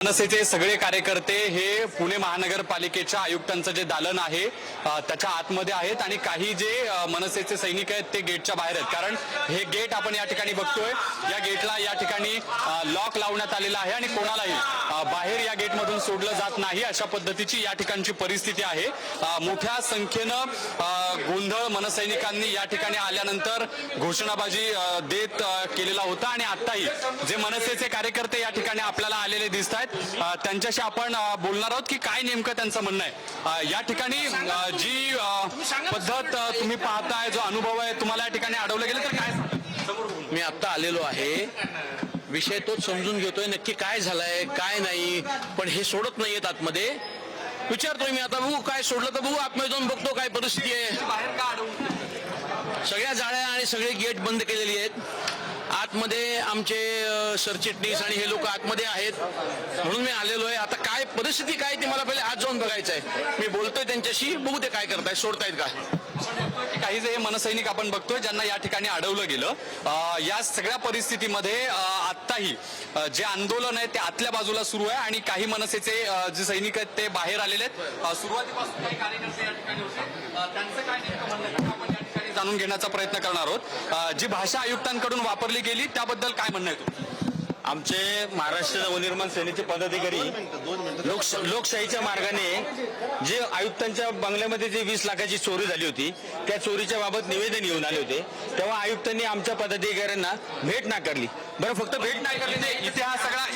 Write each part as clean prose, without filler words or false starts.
मनसेचे सगळे कार्यकर्ते हे पुणे महानगरपालिकेच्या आयुक्तांचं जे दालन आहे त्याच्या आतमध्ये आहेत आणि काही जे मनसेचे सैनिक आहेत ते गेटच्या बाहेर आहेत। कारण हे गेट आपण या ठिकाणी बघतोय, या गेटला या ठिकाणी लॉक लावण्यात आलेला आहे आणि कोणालाही बाहेर या गेटमधून सोडलं जात नाही, अशा पद्धतीची या ठिकाणची परिस्थिती आहे। मोठ्या संख्येनं गोंधळ मनसैनिकांनी या ठिकाणी आल्यानंतर घोषणाबाजी देत केलेला होता आणि आताही जे मनसेचे कार्यकर्ते या ठिकाणी आपल्याला आलेले दिसत आहेत त्यांच्याशी आपण बोलणार आहोत की काय नेमकं त्यांचं म्हणणं आहे। या ठिकाणी जी पद्धत तुम्ही पाहताय, जो अनुभव आहे तुम्हाला या ठिकाणी अडवलं गेलं तर काय? मी आता आलेलो आहे, विषय तोच समजून घेतोय नक्की काय झालंय काय नाही, पण हे सोडत नाहीयेत आतमध्ये। विचारतोय मी आता, बघू काय सोडलं तर बघू, आतमध्ये जाऊन बघतो काय परिस्थिती आहे। बाहेर का अडवून सगळ्या जाळ्या आणि सगळे गेट बंद केलेली आहेत। आतमध्ये आमचे सरचिटणीस आणि हे लोक आतमध्ये आहेत, म्हणून मी आलेलो आहे। आता काय परिस्थिती काय ती मला पहिले आत जाऊन बघायचं आहे। मी बोलतोय त्यांच्याशी, बघू ते काय करतायत, सोडतायत का। काही जे मनसैनिक आपण बघतोय ज्यांना या ठिकाणी अडवलं गेलं, या सगळ्या परिस्थितीमध्ये आत्ताही जे आंदोलन आहे ते आतल्या बाजूला सुरू आहे आणि काही मनसेचे जे सैनिक आहेत ते बाहेर आलेले आहेत। सुरुवातीपासून काही कार्यकर्ते या ठिकाणी होते, त्यांचं काय नेमकं म्हणणं आहे आपण या ठिकाणी जाणून घेण्याचा प्रयत्न करणार आहोत। जी भाषा आयुक्तांकडून वापरली गेली त्याबद्दल काय म्हणणं आहे तुमचं? आमचे महाराष्ट्र नवनिर्माण सेनेचे पदाधिकारी लोकशाहीच्या मार्गाने जे आयुक्तांच्या बंगल्यामध्ये जे 20 लाखाची चोरी झाली होती त्या चोरीच्या बाबत निवेदन घेऊन आले होते, तेव्हा आयुक्तांनी आमच्या पदाधिकाऱ्यांना भेट नाकारली। बरं, फक्त भेट नाही करली नाही,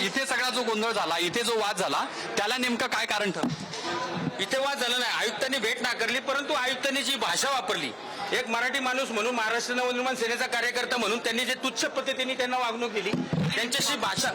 इथे सगळा जो गोंधळ झाला, इथे जो वाद झाला त्याला नेमकं काय कारण ठरलं? इथे वाद झाला नाही, आयुक्तांनी भेट नाकारली, परंतु आयुक्तांनी जी भाषा वापरली, एक मराठी माणूस म्हणून, महाराष्ट्र नवनिर्माण सेनेचा कार्यकर्ता म्हणून त्यांनी जे तुच्छ पद्धतीने त्यांना वागणूक दिली, त्यांच्याशी भाषा,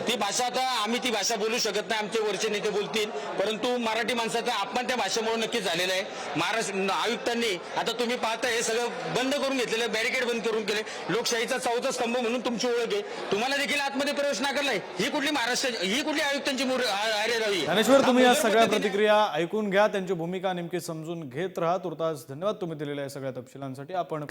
ती भाषा आता आम्ही ती भाषा बोलू शकत नाही, आमचे वरचे नेते बोलतील, परंतु मराठी माणसाचा अपमान त्या भाषेमुळे नक्कीच झालेला आहे। महाराष्ट्र आयुक्तांनी आता तुम्ही पाहता हे सगळं बंद करून घेतलेलं, बॅरिकेड बंद करून केले। लोकशाहीचा चौथा स्तंभ म्हणून तुमची ओळख आहे, तुम्हाला देखील आतमध्ये प्रवेश नाकारलाय। ही कुठली महाराष्ट्र, ही कुठली आयुक्तांची अरे रवी। ज्ञानेश्वर, तुम्ही या सगळ्या प्रतिक्रिया ऐकून घ्या, त्यांची भूमिका नेमकी समजून घेत राहा। तुर्तास धन्यवाद तुम्ही दिलेल्या सगळ्या तपशिलांसाठी। आपण